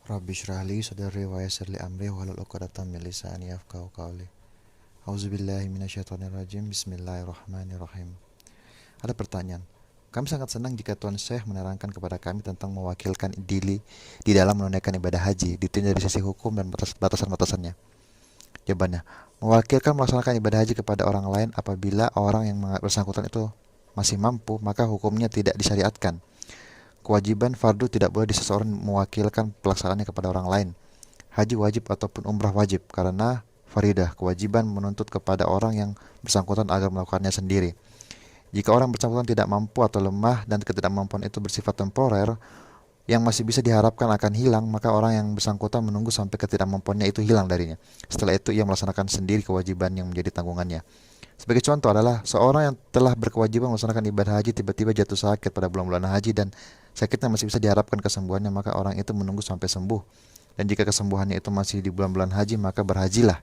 Rabbi shrah li sadri wa yassir li amri wahlul 'uqdatam min lisani yafqahu qawli. Auzubillahi minasyaitonir rajim. Bismillahirrahmanirrahim. Ada pertanyaan. Kami sangat senang jika Tuan Syekh menerangkan kepada kami tentang mewakilkan diri di dalam menunaikan ibadah haji, ditinjau dari sisi hukum dan batasan-batasannya. Jawabannya, mewakilkan melaksanakan ibadah haji kepada orang lain apabila orang yang bersangkutan itu masih mampu, maka hukumnya tidak disyariatkan. Kewajiban fardu tidak boleh seseorang mewakilkan pelaksanaannya kepada orang lain. Haji wajib ataupun umrah wajib karena faridah, kewajiban menuntut kepada orang yang bersangkutan agar melakukannya sendiri. Jika orang bersangkutan tidak mampu atau lemah dan ketidakmampuan itu bersifat temporer yang masih bisa diharapkan akan hilang, maka orang yang bersangkutan menunggu sampai ketidakmampuannya itu hilang darinya. Setelah itu ia melaksanakan sendiri kewajiban yang menjadi tanggungannya. Sebagai contoh adalah seorang yang telah berkewajiban melaksanakan ibadah haji tiba-tiba jatuh sakit pada bulan-bulan haji dan sakitnya masih bisa diharapkan kesembuhannya, maka orang itu menunggu sampai sembuh. Dan jika kesembuhannya itu masih di bulan-bulan haji, maka berhajilah.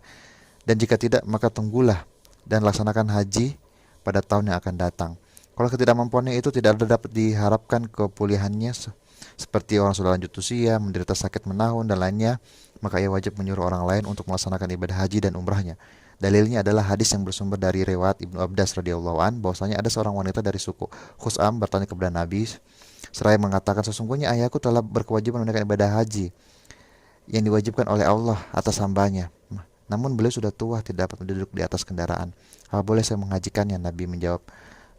Dan jika tidak, maka tunggulah dan laksanakan haji pada tahun yang akan datang. Kalau ketidakmampuannya itu tidak dapat diharapkan kepulihannya, seperti orang sudah lanjut usia, menderita sakit menahun dan lainnya, maka ia wajib menyuruh orang lain untuk melaksanakan ibadah haji dan umrahnya. Dalilnya adalah hadis yang bersumber dari riwayat Ibnu Abbas radhiyallahu an, bahwasanya ada seorang wanita dari suku Khuz'am bertanya kepada Nabi seraya mengatakan, sesungguhnya ayahku telah berkewajiban menunaikan ibadah haji yang diwajibkan oleh Allah atas hambanya. Namun beliau sudah tua, tidak dapat duduk di atas kendaraan. Apa boleh saya menghajikannya? Nabi menjawab,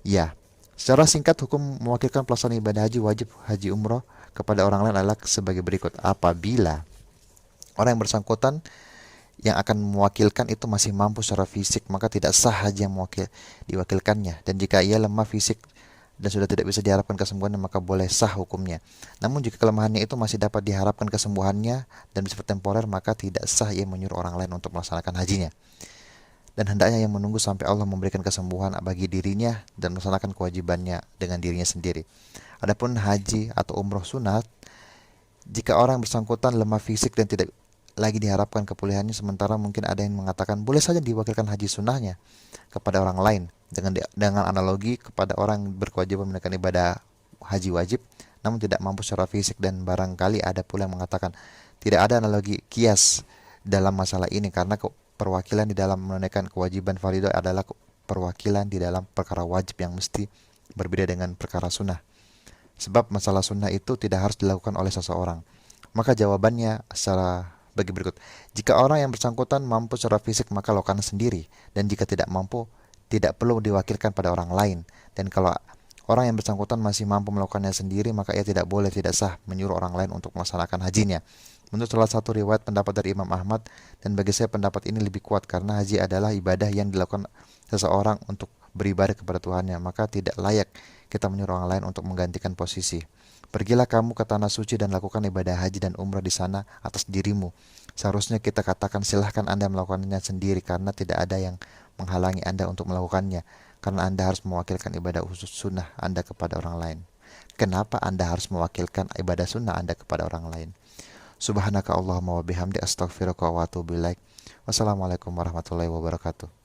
ya. Secara singkat, hukum mewakilkan pelaksanaan ibadah haji wajib haji umroh kepada orang lain adalah sebagai berikut. Apabila orang yang bersangkutan yang akan mewakilkan itu masih mampu secara fisik, maka tidak sah haji yang diwakilkannya. Dan jika ia lemah fisik dan sudah tidak bisa diharapkan kesembuhannya, maka boleh sah hukumnya. Namun jika kelemahannya itu masih dapat diharapkan kesembuhannya dan bersifat temporer, maka tidak sah ia menyuruh orang lain untuk melaksanakan hajinya. Dan hendaknya yang menunggu sampai Allah memberikan kesembuhan bagi dirinya dan melaksanakan kewajibannya dengan dirinya sendiri. Adapun haji atau umroh sunat, jika orang bersangkutan lemah fisik dan tidak lagi diharapkan kepulihannya, sementara mungkin ada yang mengatakan boleh saja diwakilkan haji sunnahnya kepada orang lain dengan analogi kepada orang berkewajiban menunaikan ibadah haji wajib namun tidak mampu secara fisik, dan barangkali ada pula yang mengatakan tidak ada analogi kias dalam masalah ini karena perwakilan di dalam menunaikan kewajiban fardhu adalah perwakilan di dalam perkara wajib yang mesti berbeda dengan perkara sunnah. Sebab masalah sunnah itu tidak harus dilakukan oleh seseorang. Maka jawabannya secara bagi berikut. Jika orang yang bersangkutan mampu secara fisik, maka lakukan sendiri. Dan jika tidak mampu, tidak perlu diwakilkan pada orang lain. Dan kalau orang yang bersangkutan masih mampu melakukannya sendiri, maka ia tidak sah menyuruh orang lain untuk melaksanakan hajinya. Menurut salah satu riwayat pendapat dari Imam Ahmad, dan bagi saya pendapat ini lebih kuat karena haji adalah ibadah yang dilakukan seseorang untuk beribadah kepada Tuhannya, maka tidak layak kita menyuruh orang lain untuk menggantikan posisi. Pergilah kamu ke tanah suci dan lakukan ibadah haji dan umrah di sana atas dirimu. Seharusnya kita katakan silahkan Anda melakukannya sendiri karena tidak ada yang menghalangi Anda untuk melakukannya. Karena Anda harus mewakilkan ibadah khusus sunnah Anda kepada orang lain. Kenapa Anda harus mewakilkan ibadah sunnah Anda kepada orang lain? Subhanaka Allahumma wa bihamdi astaghfiruka wa atubu ilaik. Wassalamualaikum warahmatullahi wabarakatuh.